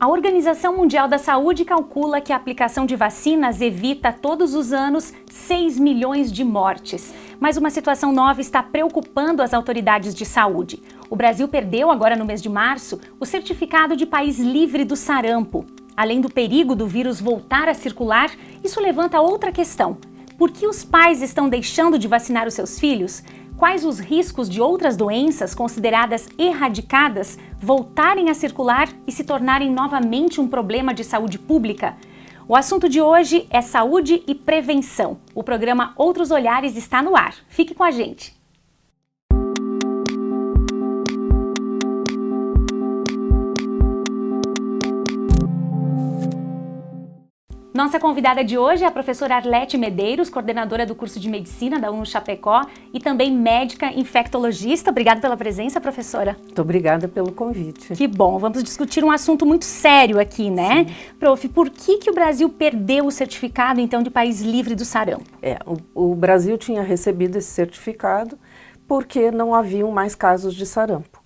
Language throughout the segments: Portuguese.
A Organização Mundial da Saúde calcula que a aplicação de vacinas evita todos os anos 6 milhões de mortes. Mas uma situação nova está preocupando as autoridades de saúde. O Brasil perdeu, agora no mês de março, o certificado de país livre do sarampo. Além do perigo do vírus voltar a circular, isso levanta outra questão. Por que os pais estão deixando de vacinar os seus filhos? Quais os riscos de outras doenças consideradas erradicadas voltarem a circular e se tornarem novamente um problema de saúde pública? O assunto de hoje é saúde e prevenção. O programa Outros Olhares está no ar. Fique com a gente. Nossa convidada de hoje é a professora Arlete Medeiros, coordenadora do curso de Medicina da UNO Chapecó e também médica infectologista. Obrigada pela presença, professora. Muito obrigada pelo convite. Que bom, vamos discutir um assunto muito sério aqui, né? Sim. Prof, por que o Brasil perdeu o certificado, então, de país livre do sarampo? O Brasil tinha recebido esse certificado porque não haviam mais casos de sarampo.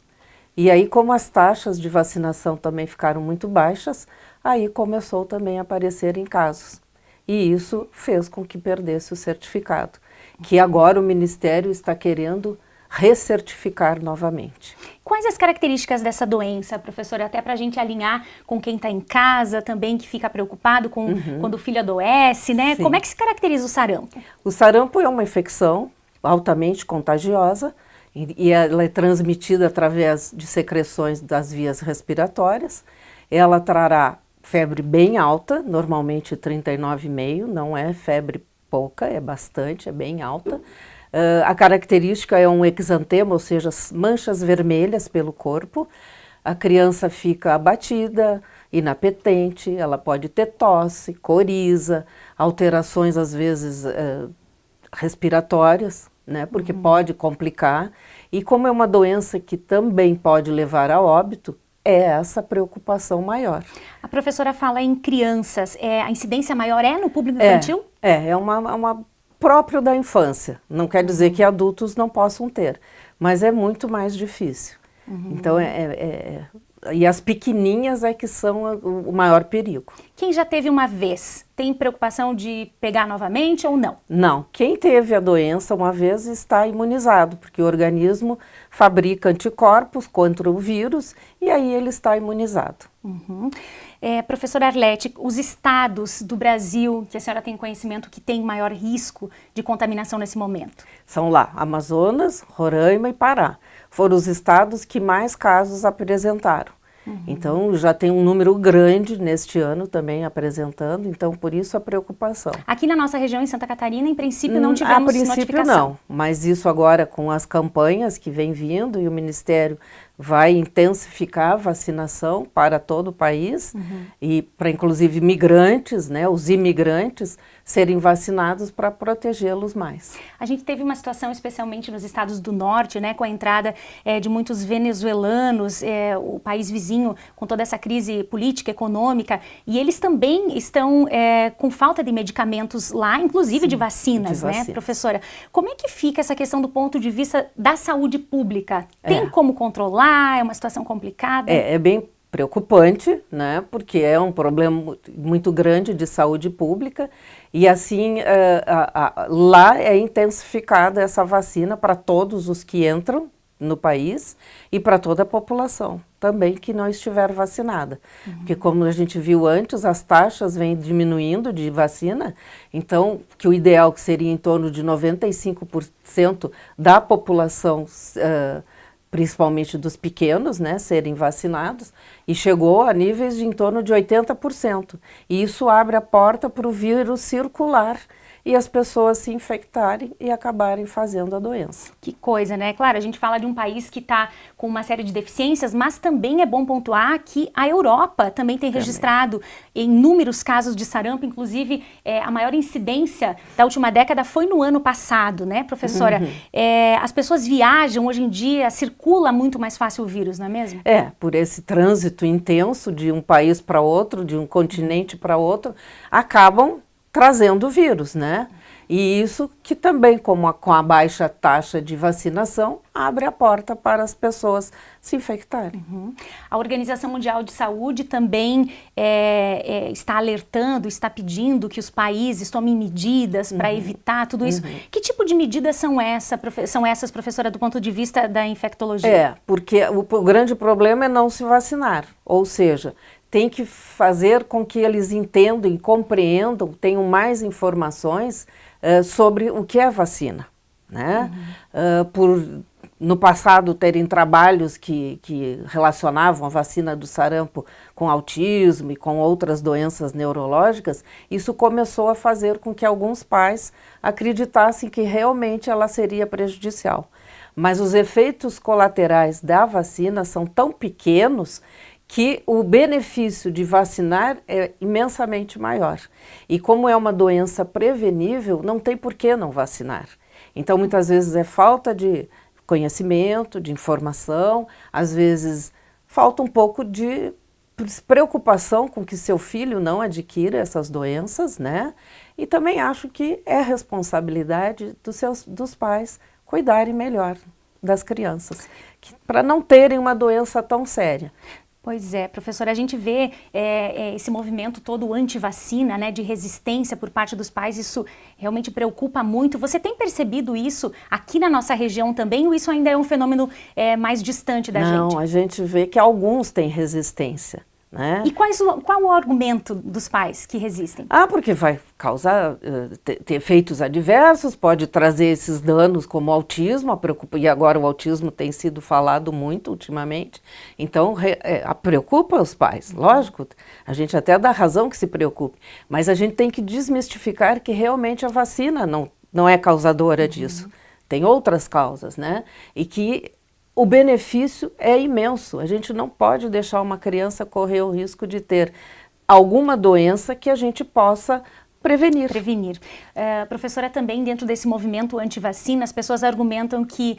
E aí, como as taxas de vacinação também ficaram muito baixas, aí começou também a aparecer em casos. E isso fez com que perdesse o certificado, que agora o Ministério está querendo recertificar novamente. Quais as características dessa doença, professora? Até para a gente alinhar com quem está em casa também, que fica preocupado com quando o filho adoece, né? Sim. Como é que se caracteriza o sarampo? O sarampo é uma infecção altamente contagiosa e ela é transmitida através de secreções das vias respiratórias. Ela trará febre bem alta, normalmente 39,5, não é febre pouca, é bastante, é bem alta. A característica é um exantema, ou seja, manchas vermelhas pelo corpo. A criança fica abatida, inapetente, ela pode ter tosse, coriza, alterações às vezes respiratórias, né, porque pode complicar. E como é uma doença que também pode levar a óbito, é essa preocupação maior. A professora fala em crianças, a incidência maior é no público infantil? É uma próprio da infância, não quer dizer que adultos não possam ter, mas é muito mais difícil. Então, e as pequeninhas é que são o maior perigo. Quem já teve uma vez, tem preocupação de pegar novamente ou não? Não. Quem teve a doença uma vez está imunizado, porque o organismo fabrica anticorpos contra o vírus e aí ele está imunizado. Professora Arlete, os estados do Brasil, que a senhora tem conhecimento, que tem maior risco de contaminação nesse momento? São lá, Amazonas, Roraima e Pará. Foram os estados que mais casos apresentaram. Então, já tem um número grande neste ano também apresentando, então por isso a preocupação. Aqui na nossa região, em Santa Catarina, em princípio não tivemos notificação. A princípio não, mas isso agora com as campanhas que vem vindo e o Ministério vai intensificar a vacinação para todo o país e para inclusive migrantes, né, os imigrantes, serem vacinados para protegê-los mais. A gente teve uma situação, especialmente nos estados do norte, né, com a entrada de muitos venezuelanos, o país vizinho, com toda essa crise política, econômica, e eles também estão com falta de medicamentos lá, inclusive Sim, de vacinas, né, professora? Como é que fica essa questão do ponto de vista da saúde pública? Tem como controlar? É uma situação complicada? É bem preocupante, né, porque é um problema muito grande de saúde pública e assim lá é intensificada essa vacina para todos os que entram no país e para toda a população também que não estiver vacinada. Porque como a gente viu antes, as taxas vêm diminuindo de vacina, então que o ideal que seria em torno de 95% da população principalmente dos pequenos, né, serem vacinados, e chegou a níveis de em torno de 80%. E isso abre a porta para o vírus circular e as pessoas se infectarem e acabarem fazendo a doença. Que coisa, né? Claro, a gente fala de um país que está com uma série de deficiências, mas também é bom pontuar que a Europa também tem registrado inúmeros casos de sarampo, inclusive a maior incidência da última década foi no ano passado, né, professora? As pessoas viajam hoje em dia, circula muito mais fácil o vírus, não é mesmo? Por esse trânsito intenso de um país para outro, de um continente para outro, acabam trazendo o vírus, né? E isso que também, com a baixa taxa de vacinação, abre a porta para as pessoas se infectarem. A Organização Mundial de Saúde também está alertando, está pedindo que os países tomem medidas para evitar tudo isso. Que tipo de medidas são essas, professora, do ponto de vista da infectologia? Porque o grande problema é não se vacinar, ou seja, tem que fazer com que eles entendam, compreendam, tenham mais informações sobre o que é vacina, né? No passado terem trabalhos que relacionavam a vacina do sarampo com autismo e com outras doenças neurológicas, isso começou a fazer com que alguns pais acreditassem que realmente ela seria prejudicial. Mas os efeitos colaterais da vacina são tão pequenos que o benefício de vacinar é imensamente maior. E como é uma doença prevenível, não tem por que não vacinar. Então, muitas vezes é falta de conhecimento, de informação, às vezes falta um pouco de preocupação com que seu filho não adquira essas doenças, né? E também acho que é responsabilidade dos pais cuidarem melhor das crianças, para não terem uma doença tão séria. Pois é, professora, a gente vê esse movimento todo anti-vacina, né, de resistência por parte dos pais, isso realmente preocupa muito. Você tem percebido isso aqui na nossa região também, ou isso ainda é um fenômeno mais distante da gente? Não, a gente vê que alguns têm resistência, né? E qual o argumento dos pais que resistem? Porque vai causar ter efeitos adversos, pode trazer esses danos como o autismo, e agora o autismo tem sido falado muito ultimamente, então preocupa os pais, lógico, a gente até dá razão que se preocupe, mas a gente tem que desmistificar que realmente a vacina não é causadora disso, tem outras causas, né? E que o benefício é imenso, a gente não pode deixar uma criança correr o risco de ter alguma doença que a gente possa prevenir. Professora, também dentro desse movimento anti-vacina, as pessoas argumentam que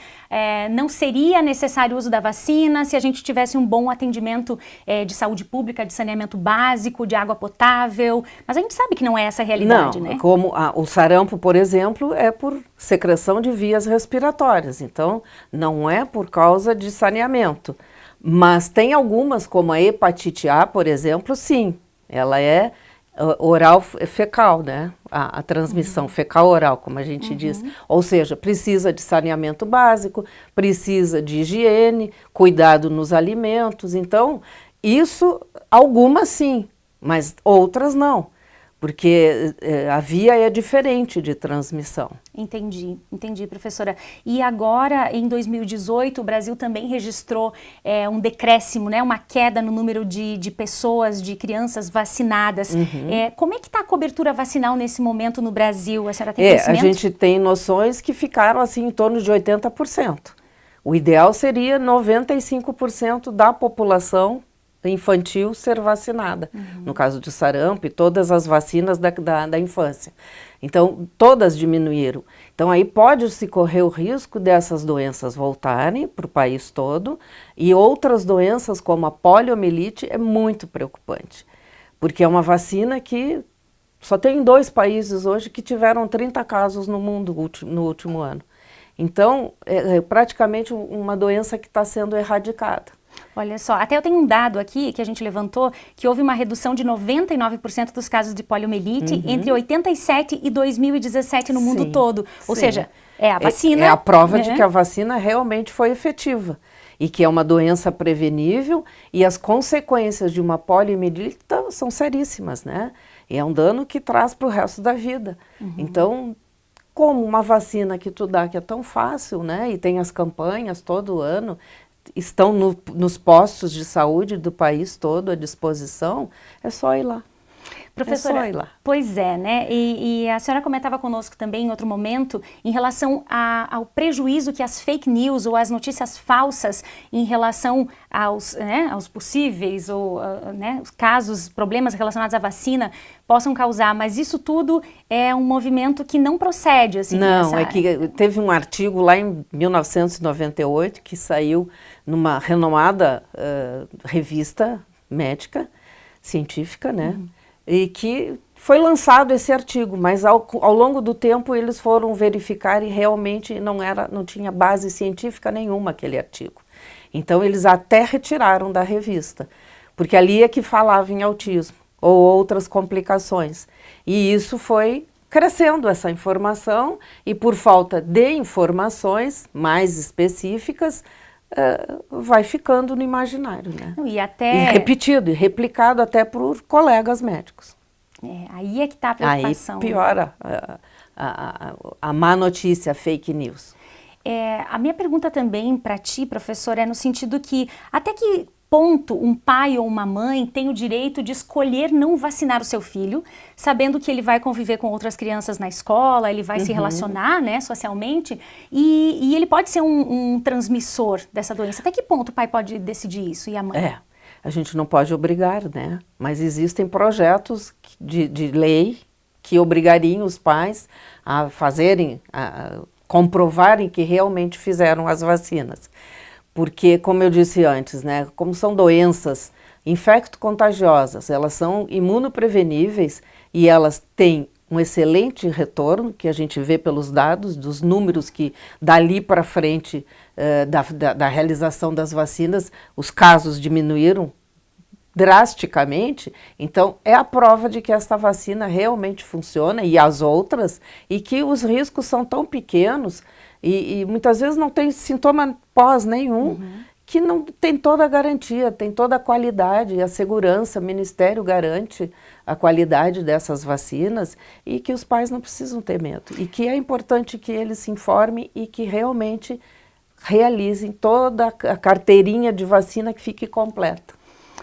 não seria necessário o uso da vacina se a gente tivesse um bom atendimento de saúde pública, de saneamento básico, de água potável, mas a gente sabe que não é essa a realidade, né? Como o sarampo, por exemplo, é por secreção de vias respiratórias, então não é por causa de saneamento, mas tem algumas, como a hepatite A, por exemplo, sim, ela é oral fecal, né? A transmissão fecal oral, como a gente diz. Ou seja, precisa de saneamento básico, precisa de higiene, cuidado nos alimentos. Então, isso, algumas sim, mas outras não. Porque a via é diferente de transmissão. Entendi, professora. E agora, em 2018, o Brasil também registrou um decréscimo, né, uma queda no número de pessoas, de crianças vacinadas. Como é que está a cobertura vacinal nesse momento no Brasil? A senhora tem conhecimento? A gente tem noções que ficaram assim em torno de 80%. O ideal seria 95% da população infantil ser vacinada, no caso de sarampo e todas as vacinas da infância. Então, todas diminuíram. Então, aí pode-se correr o risco dessas doenças voltarem para o país todo, e outras doenças como a poliomielite é muito preocupante, porque é uma vacina que só tem 2 países hoje que tiveram 30 casos no mundo no último ano. Então, é praticamente uma doença que está sendo erradicada. Olha só, até eu tenho um dado aqui que a gente levantou, que houve uma redução de 99% dos casos de poliomielite entre 87 e 2017 no mundo todo. Ou seja, a vacina... É a prova de que a vacina realmente foi efetiva e que é uma doença prevenível e as consequências de uma poliomielite são seríssimas, né? E é um dano que traz para o resto da vida. Então, como uma vacina que tu dá, que é tão fácil, né? E tem as campanhas todo ano, estão nos postos de saúde do país todo à disposição, é só ir lá. Professora, é só ir lá. Pois é, né? E a senhora comentava conosco também em outro momento em relação ao prejuízo que as fake news ou as notícias falsas em relação aos possíveis ou os casos, problemas relacionados à vacina possam causar, mas isso tudo é um movimento que não procede, assim. Não, é que teve um artigo lá em 1998 que saiu numa renomada revista médica, científica, né? E que foi lançado esse artigo, mas ao longo do tempo eles foram verificar e realmente não tinha base científica nenhuma aquele artigo. Então eles até retiraram da revista, porque ali é que falava em autismo ou outras complicações. E isso foi crescendo, essa informação, e por falta de informações mais específicas, vai ficando no imaginário, né? E até... E repetido, e replicado até por colegas médicos. Aí é que está a preocupação. Aí piora a má notícia, a fake news. A minha pergunta também para ti, professor, é no sentido que até que ponto um pai ou uma mãe tem o direito de escolher não vacinar o seu filho, sabendo que ele vai conviver com outras crianças na escola, ele vai se relacionar, né, socialmente, e ele pode ser um transmissor dessa doença. Até que ponto o pai pode decidir isso e a mãe? A gente não pode obrigar, né? Mas existem projetos de lei que obrigariam os pais a fazerem, a comprovarem que realmente fizeram as vacinas. Porque, como eu disse antes, né, como são doenças infecto-contagiosas, elas são imunopreveníveis e elas têm um excelente retorno, que a gente vê pelos dados, dos números que dali para frente da realização das vacinas, os casos diminuíram drasticamente. Então é a prova de que esta vacina realmente funciona, e as outras, e que os riscos são tão pequenos e muitas vezes não tem sintoma pós nenhum, que não tem toda a garantia, tem toda a qualidade, a segurança, o Ministério garante a qualidade dessas vacinas, e que os pais não precisam ter medo, e que é importante que eles se informem e que realmente realizem toda a carteirinha de vacina, que fique completa.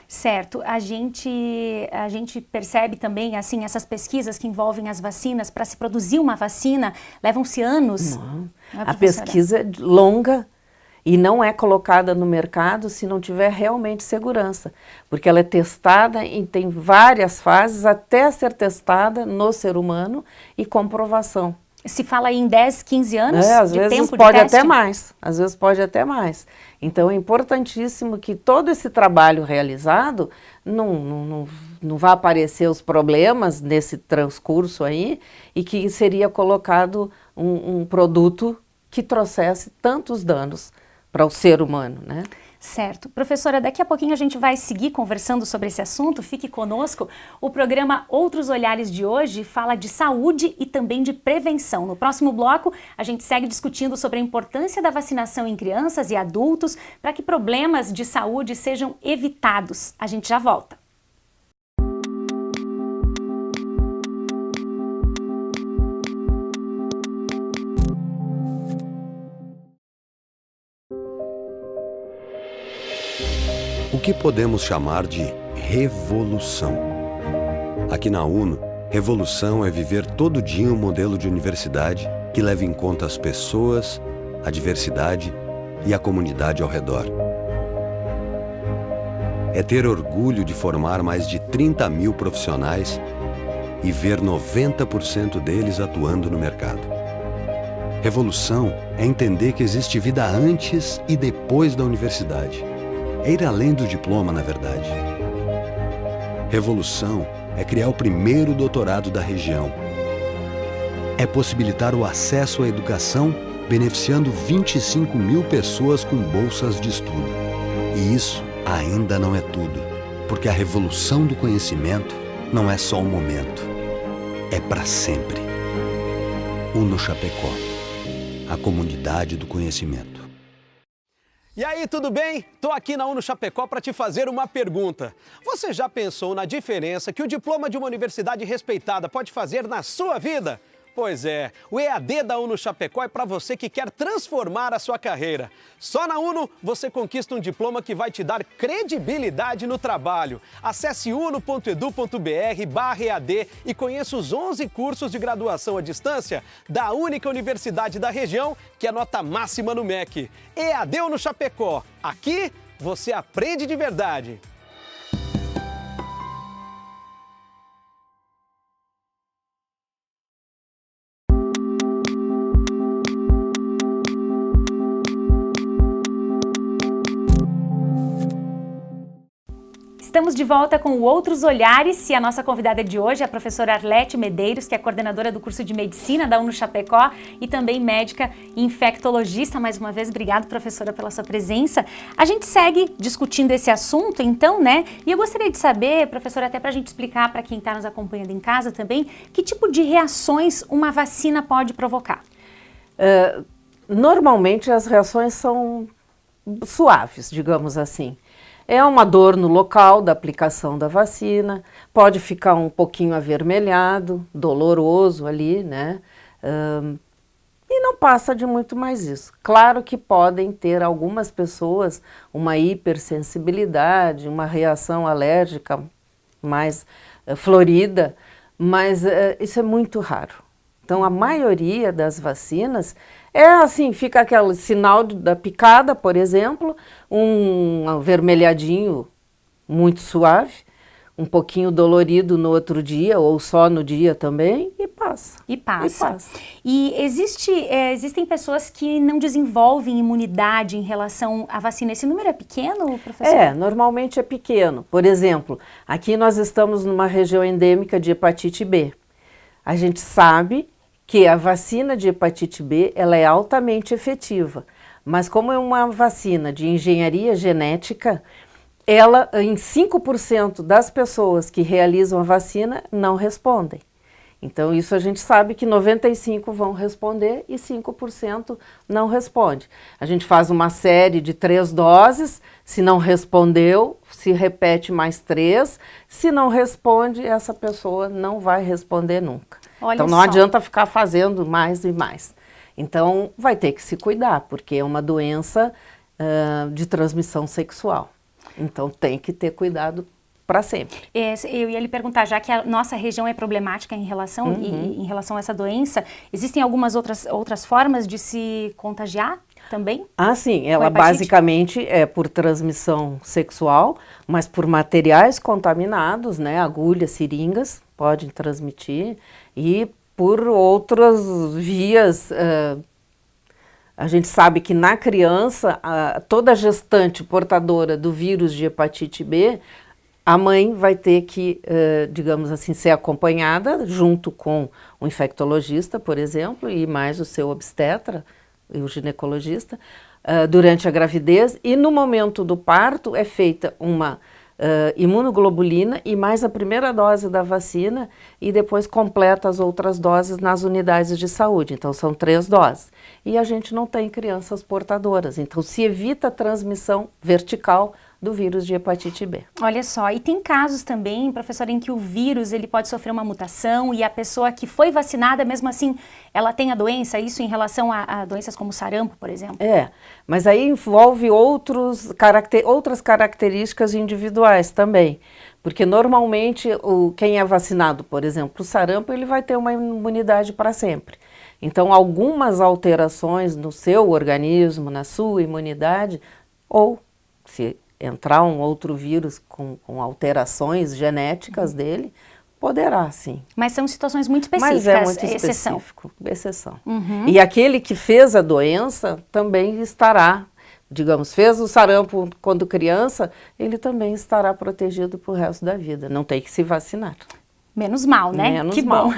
Certo. A gente percebe também, assim, essas pesquisas que envolvem as vacinas, para se produzir uma vacina, levam-se anos. Não, a pesquisa é longa e não é colocada no mercado se não tiver realmente segurança, porque ela é testada e tem várias fases até ser testada no ser humano e comprovação. Se fala em 10, 15 anos às de vezes tempo pode de teste? até mais, às vezes pode até mais. Então é importantíssimo que todo esse trabalho realizado não vá aparecer os problemas nesse transcurso aí, e que seria colocado um produto que trouxesse tantos danos para o ser humano, né? Certo. Professora, daqui a pouquinho a gente vai seguir conversando sobre esse assunto, fique conosco. O programa Outros Olhares de hoje fala de saúde e também de prevenção. No próximo bloco, a gente segue discutindo sobre a importância da vacinação em crianças e adultos para que problemas de saúde sejam evitados. A gente já volta. O que podemos chamar de revolução? Aqui na UNO, revolução é viver todo dia um modelo de universidade que leva em conta as pessoas, a diversidade e a comunidade ao redor. É ter orgulho de formar mais de 30 mil profissionais e ver 90% deles atuando no mercado. Revolução é entender que existe vida antes e depois da universidade. É ir além do diploma, na verdade. Revolução é criar o primeiro doutorado da região. É possibilitar o acesso à educação, beneficiando 25 mil pessoas com bolsas de estudo. E isso ainda não é tudo, porque a revolução do conhecimento não é só um momento, é para sempre. UNO Chapecó, a comunidade do conhecimento. E aí, tudo bem? Tô aqui na UNO Chapecó para te fazer uma pergunta. Você já pensou na diferença que o diploma de uma universidade respeitada pode fazer na sua vida? Pois é, o EAD da UNO Chapecó é para você que quer transformar a sua carreira. Só na UNO você conquista um diploma que vai te dar credibilidade no trabalho. Acesse uno.edu.br/EAD e conheça os 11 cursos de graduação à distância da única universidade da região que é nota máxima no MEC. EAD UNO Chapecó. Aqui você aprende de verdade. Estamos de volta com o Outros Olhares e a nossa convidada de hoje é a professora Arlete Medeiros, que é coordenadora do curso de Medicina da UNO Chapecó e também médica e infectologista. Mais uma vez, obrigado, professora, pela sua presença. A gente segue discutindo esse assunto, então, né? E eu gostaria de saber, professora, até para a gente explicar para quem está nos acompanhando em casa também, que tipo de reações uma vacina pode provocar? Normalmente as reações são suaves, digamos assim. É uma dor no local da aplicação da vacina, pode ficar um pouquinho avermelhado, doloroso ali, né? E não passa de muito mais isso. Claro que podem ter algumas pessoas uma hipersensibilidade, uma reação alérgica mais florida, mas isso é muito raro. Então, a maioria das vacinas é assim, fica aquele sinal da picada, por exemplo, um avermelhadinho muito suave, um pouquinho dolorido no outro dia, ou só no dia também, e passa. E passa. E existem pessoas que não desenvolvem imunidade em relação à vacina. Esse número é pequeno, professor? Normalmente é pequeno. Por exemplo, aqui nós estamos numa região endêmica de hepatite B. A gente sabe que a vacina de hepatite B ela é altamente efetiva, mas como é uma vacina de engenharia genética, ela em 5% das pessoas que realizam a vacina não respondem. Então isso a gente sabe que 95% vão responder e 5% não responde. A gente faz uma série de 3 doses, se não respondeu, se repete mais 3, se não responde, essa pessoa não vai responder nunca. Então não adianta ficar fazendo mais e mais. Então vai ter que se cuidar, porque é uma doença de transmissão sexual. Então tem que ter cuidado para sempre. Eu ia lhe perguntar, já que a nossa região é problemática em relação, em relação a essa doença, existem algumas outras formas de se contagiar também? Sim, ela basicamente é por transmissão sexual, mas por materiais contaminados, né, agulhas, seringas, podem transmitir, e por outras vias. A gente sabe que na criança, toda gestante portadora do vírus de hepatite B, a mãe vai ter que, digamos assim, ser acompanhada junto com o infectologista, por exemplo, e mais o seu obstetra, e o ginecologista, durante a gravidez, e no momento do parto é feita uma imunoglobulina e mais a primeira dose da vacina e depois completa as outras doses nas unidades de saúde. Então são 3 doses. E a gente não tem crianças portadoras, então se evita a transmissão vertical do vírus de hepatite B. Olha só, e tem casos também, professora, em que o vírus ele pode sofrer uma mutação e a pessoa que foi vacinada, mesmo assim, ela tem a doença, isso em relação a doenças como sarampo, por exemplo? Mas aí envolve outras características individuais também, porque normalmente quem é vacinado, por exemplo, o sarampo, ele vai ter uma imunidade para sempre. Então, algumas alterações no seu organismo, na sua imunidade, ou se entrar um outro vírus com alterações genéticas dele, poderá sim. Mas são situações muito específicas, mas é muito específico, exceção. E aquele que fez a doença também estará, digamos, fez o sarampo quando criança, ele também estará protegido para o resto da vida, não tem que se vacinar. Menos mal, né? Menos que mal. Bom.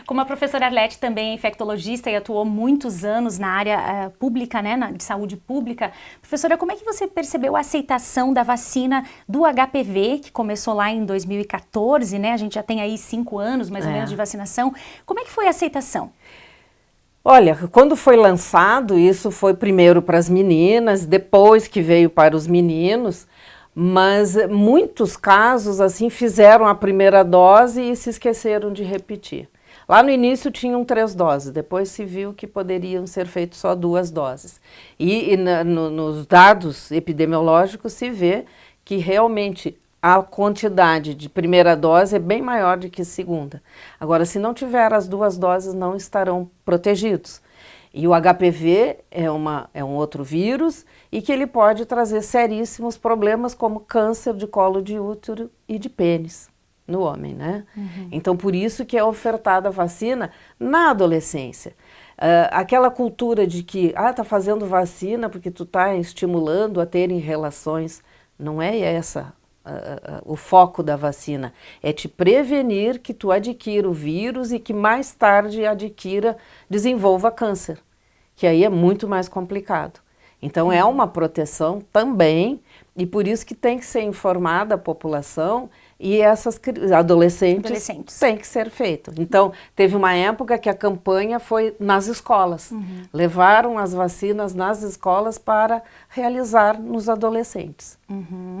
Como a professora Arlete também é infectologista e atuou muitos anos na área pública, né, de saúde pública. Professora, como é que você percebeu a aceitação da vacina do HPV, que começou lá em 2014, né? A gente já tem aí 5 anos, mais ou menos, de vacinação. Como é que foi a aceitação? Olha, quando foi lançado, isso foi primeiro para as meninas, depois que veio para os meninos, mas muitos casos assim fizeram a primeira dose e se esqueceram de repetir. Lá no início tinham 3 doses, depois se viu que poderiam ser feitas só 2 doses. E nos dados epidemiológicos se vê que realmente a quantidade de primeira dose é bem maior do que segunda. Agora, se não tiver as 2 doses, não estarão protegidos. E o HPV é um outro vírus e que ele pode trazer seríssimos problemas como câncer de colo de útero e de pênis no homem, né? Então, por isso que é ofertada a vacina na adolescência. Aquela cultura de que, tá fazendo vacina porque tu tá estimulando a terem relações, não é essa o foco da vacina. É te prevenir que tu adquira o vírus e que mais tarde desenvolva câncer, que aí é muito mais complicado. Então é uma proteção também, e por isso que tem que ser informada a população e essas adolescentes tem que ser feito. Então teve uma época que a campanha foi nas escolas, levaram as vacinas nas escolas para realizar nos adolescentes,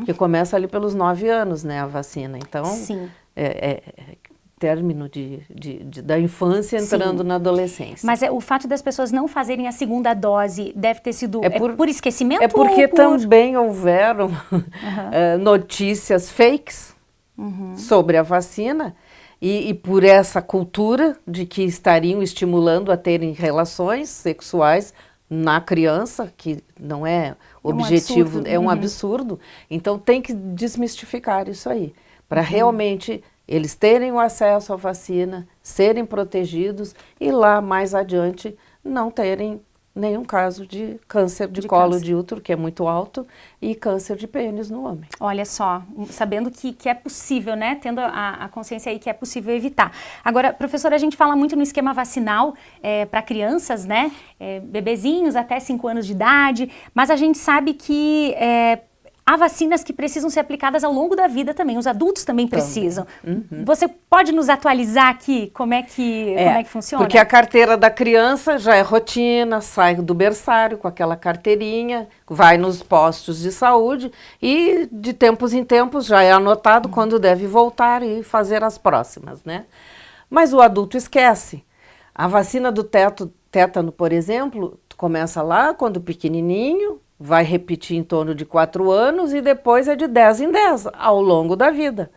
que começa ali pelos 9 anos, né, a vacina. Então término da infância entrando na adolescência. Mas o fato das pessoas não fazerem a segunda dose deve ter sido por esquecimento? É porque também houveram notícias fakes sobre a vacina e por essa cultura de que estariam estimulando a terem relações sexuais na criança, que não é objetivo, é um absurdo. Então tem que desmistificar isso aí, para realmente eles terem o acesso à vacina, serem protegidos e lá mais adiante não terem nenhum caso de câncer de colo de útero, que é muito alto, e câncer de pênis no homem. Olha só, sabendo que é possível, né? Tendo a consciência aí que é possível evitar. Agora, professora, a gente fala muito no esquema vacinal para crianças, né? Bebezinhos até 5 anos de idade, mas a gente sabe que há vacinas que precisam ser aplicadas ao longo da vida também, os adultos também precisam. Você pode nos atualizar aqui como é que funciona? Porque a carteira da criança já é rotina, sai do berçário com aquela carteirinha, vai nos postos de saúde e de tempos em tempos já é anotado quando deve voltar e fazer as próximas, né? Mas o adulto esquece. A vacina do tétano, por exemplo, começa lá quando pequenininho, vai repetir em torno de 4 anos e depois é de 10 em 10 ao longo da vida.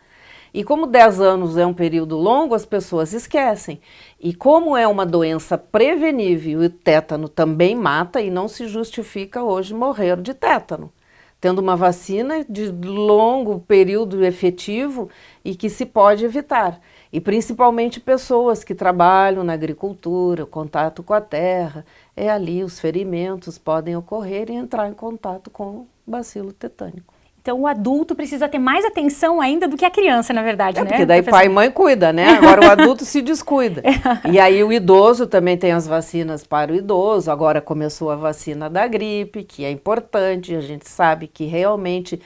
E como 10 anos é um período longo, as pessoas esquecem. E como é uma doença prevenível e o tétano também mata e não se justifica hoje morrer de tétano, tendo uma vacina de longo período efetivo e que se pode evitar. E principalmente pessoas que trabalham na agricultura, o contato com a terra, ali os ferimentos podem ocorrer e entrar em contato com o bacilo tetânico. Então o adulto precisa ter mais atenção ainda do que a criança, na verdade, né? Porque daí pai e mãe cuida, né? Agora o adulto se descuida. E aí o idoso também tem as vacinas para o idoso, agora começou a vacina da gripe, que é importante, a gente sabe que realmente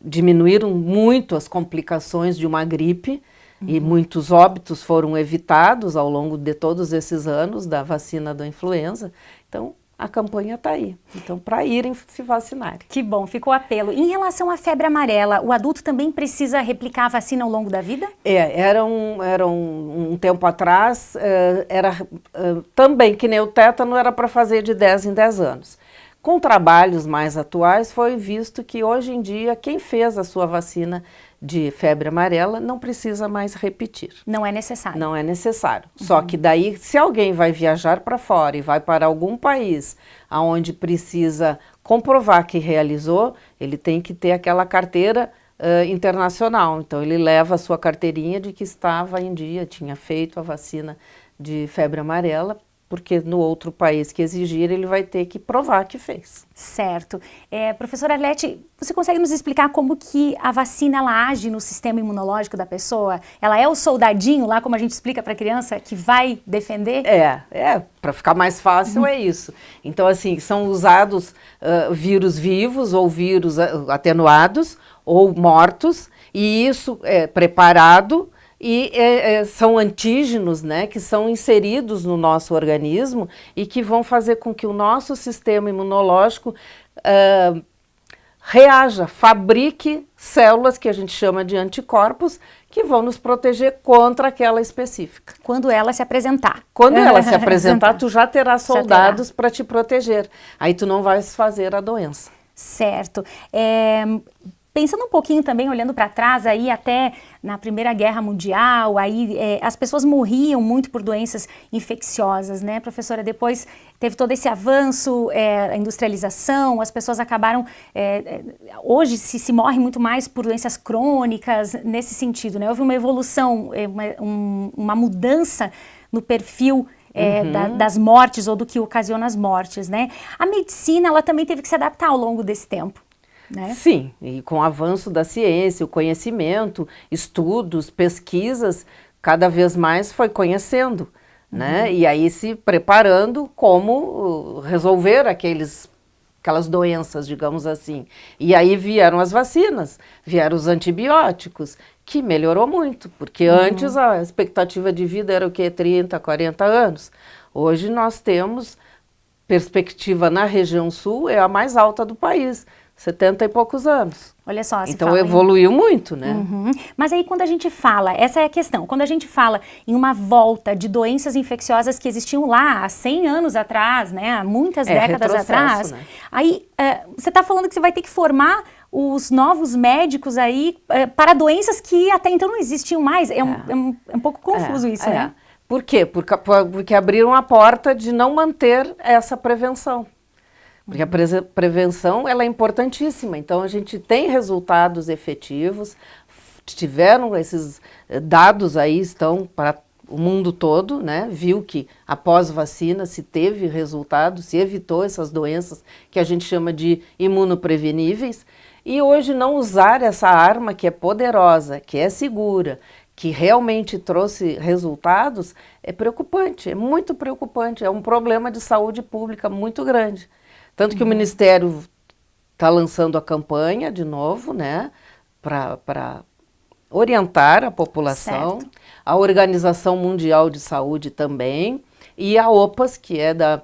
diminuíram muito as complicações de uma gripe, e muitos óbitos foram evitados ao longo de todos esses anos da vacina da influenza. Então, a campanha está aí. Então, para irem se vacinar. Que bom, ficou o apelo. Em relação à febre amarela, o adulto também precisa replicar a vacina ao longo da vida? Era um tempo atrás, também, que nem o tétano, era para fazer de 10 em 10 anos. Com trabalhos mais atuais, foi visto que hoje em dia, quem fez a sua vacina de febre amarela não precisa mais repetir. Não é necessário. Não é necessário. Só que daí, se alguém vai viajar para fora e vai para algum país onde precisa comprovar que realizou, ele tem que ter aquela carteira internacional. Então, ele leva a sua carteirinha de que estava em dia, tinha feito a vacina de febre amarela, porque no outro país que exigir, ele vai ter que provar que fez. Certo. Professora Arlete, você consegue nos explicar como que a vacina ela age no sistema imunológico da pessoa? Ela é o soldadinho lá, como a gente explica para a criança, que vai defender? Para ficar mais fácil é isso. Então, assim, são usados vírus vivos ou vírus atenuados ou mortos, e isso é preparado. E são antígenos, né, que são inseridos no nosso organismo e que vão fazer com que o nosso sistema imunológico reaja, fabrique células que a gente chama de anticorpos, que vão nos proteger contra aquela específica. Quando ela se apresentar. Quando ela se apresentar, tu já terá soldados para te proteger. Aí tu não vais fazer a doença. Certo. Pensando um pouquinho também, olhando para trás, aí até na Primeira Guerra Mundial, aí as pessoas morriam muito por doenças infecciosas, né, professora? Depois teve todo esse avanço, a industrialização, as pessoas acabaram... hoje se morre muito mais por doenças crônicas, nesse sentido, né? Houve uma evolução, uma mudança no perfil das mortes ou do que ocasiona as mortes, né? A medicina, ela também teve que se adaptar ao longo desse tempo. né? Sim, e com o avanço da ciência, o conhecimento, estudos, pesquisas, cada vez mais foi conhecendo, né? E aí se preparando como resolver aquelas doenças, digamos assim. E aí vieram as vacinas, vieram os antibióticos, que melhorou muito, porque antes a expectativa de vida era o quê? 30, 40 anos. Hoje nós temos perspectiva na região sul, é a mais alta do país, 70 e poucos anos. Olha só, se então fala evoluiu muito, né? Mas aí quando a gente fala, essa é a questão, quando a gente fala em uma volta de doenças infecciosas que existiam lá há 100 anos atrás, né, há muitas décadas atrás, né? aí você está falando que você vai ter que formar os novos médicos aí para doenças que até então não existiam mais. É um pouco confuso isso, né? Por quê? Porque abriram a porta de não manter essa prevenção. Porque a prevenção ela é importantíssima. Então, a gente tem resultados efetivos, tiveram esses dados aí, estão para o mundo todo, né? Viu que após vacina se teve resultado, se evitou essas doenças que a gente chama de imunopreveníveis. E hoje não usar essa arma que é poderosa, que é segura, que realmente trouxe resultados, é preocupante, é muito preocupante, é um problema de saúde pública muito grande. Tanto que o Ministério está lançando a campanha de novo, né, para orientar a população, certo. A Organização Mundial de Saúde também, e a OPAS, que é da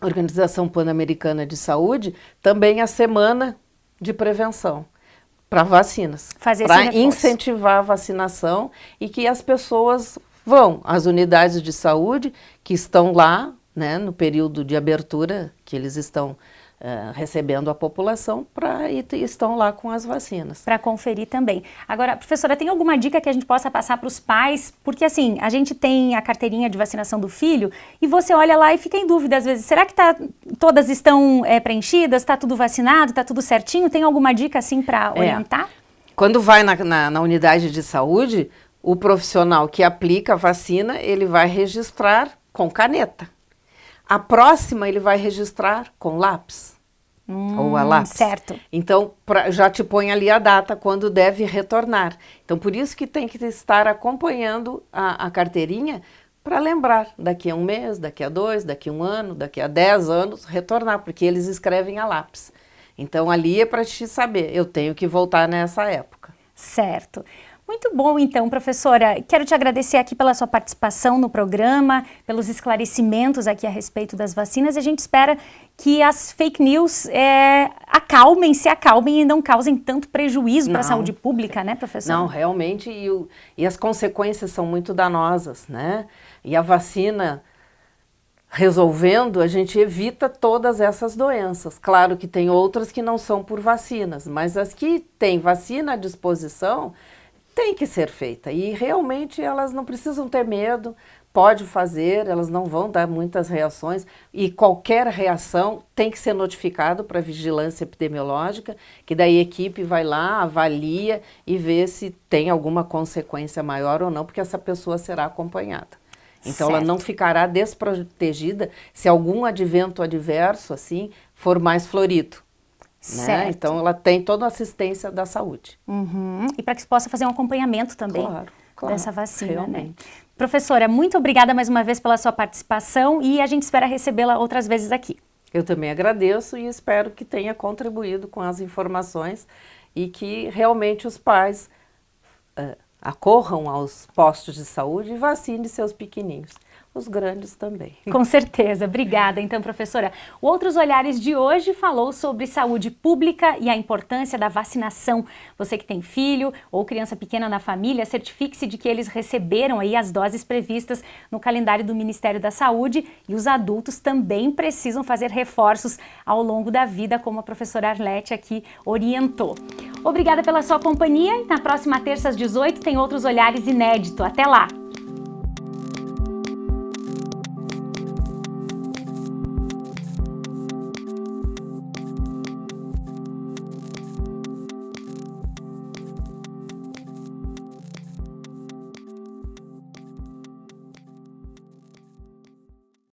Organização Pan-Americana de Saúde, também a semana de prevenção para vacinas, para incentivar a vacinação e que as pessoas vão às unidades de saúde que estão lá, né, no período de abertura que eles estão recebendo a população e estão lá com as vacinas. Para conferir também. Agora, professora, tem alguma dica que a gente possa passar para os pais? Porque assim, a gente tem a carteirinha de vacinação do filho e você olha lá e fica em dúvida às vezes, será que todas estão preenchidas, está tudo vacinado, está tudo certinho? Tem alguma dica assim para orientar? Quando vai na unidade de saúde, o profissional que aplica a vacina, ele vai registrar com caneta. A próxima ele vai registrar com lápis, ou a lápis. Certo. Então, já te põe ali a data quando deve retornar. Então, por isso que tem que estar acompanhando a carteirinha para lembrar, daqui a um mês, daqui a 2, daqui a 1 ano, daqui a 10 anos, retornar, porque eles escrevem a lápis. Então, ali é para te saber, eu tenho que voltar nessa época. Certo. Muito bom, então, professora. Quero te agradecer aqui pela sua participação no programa, pelos esclarecimentos aqui a respeito das vacinas. E a gente espera que as fake news se acalmem e não causem tanto prejuízo para a saúde pública, né, professora? Não, realmente, e as consequências são muito danosas, né? E a vacina resolvendo, a gente evita todas essas doenças. Claro que tem outras que não são por vacinas, mas as que têm vacina à disposição tem que ser feita e realmente elas não precisam ter medo, pode fazer, elas não vão dar muitas reações e qualquer reação tem que ser notificado para a vigilância epidemiológica, que daí a equipe vai lá, avalia e vê se tem alguma consequência maior ou não, porque essa pessoa será acompanhada. Então ela não ficará desprotegida se algum advento adverso assim for mais florido. Né? Então, ela tem toda a assistência da saúde. E para que se possa fazer um acompanhamento também dessa vacina. Realmente. Né? Professora, muito obrigada mais uma vez pela sua participação e a gente espera recebê-la outras vezes aqui. Eu também agradeço e espero que tenha contribuído com as informações e que realmente os pais acorram aos postos de saúde e vacinem seus pequeninhos. Os grandes também. Com certeza. Obrigada, então, professora. O Outros Olhares de hoje falou sobre saúde pública e a importância da vacinação. Você que tem filho ou criança pequena na família, certifique-se de que eles receberam aí as doses previstas no calendário do Ministério da Saúde e os adultos também precisam fazer reforços ao longo da vida, como a professora Arlete aqui orientou. Obrigada pela sua companhia e na próxima terça às 18 tem Outros Olhares inédito. Até lá!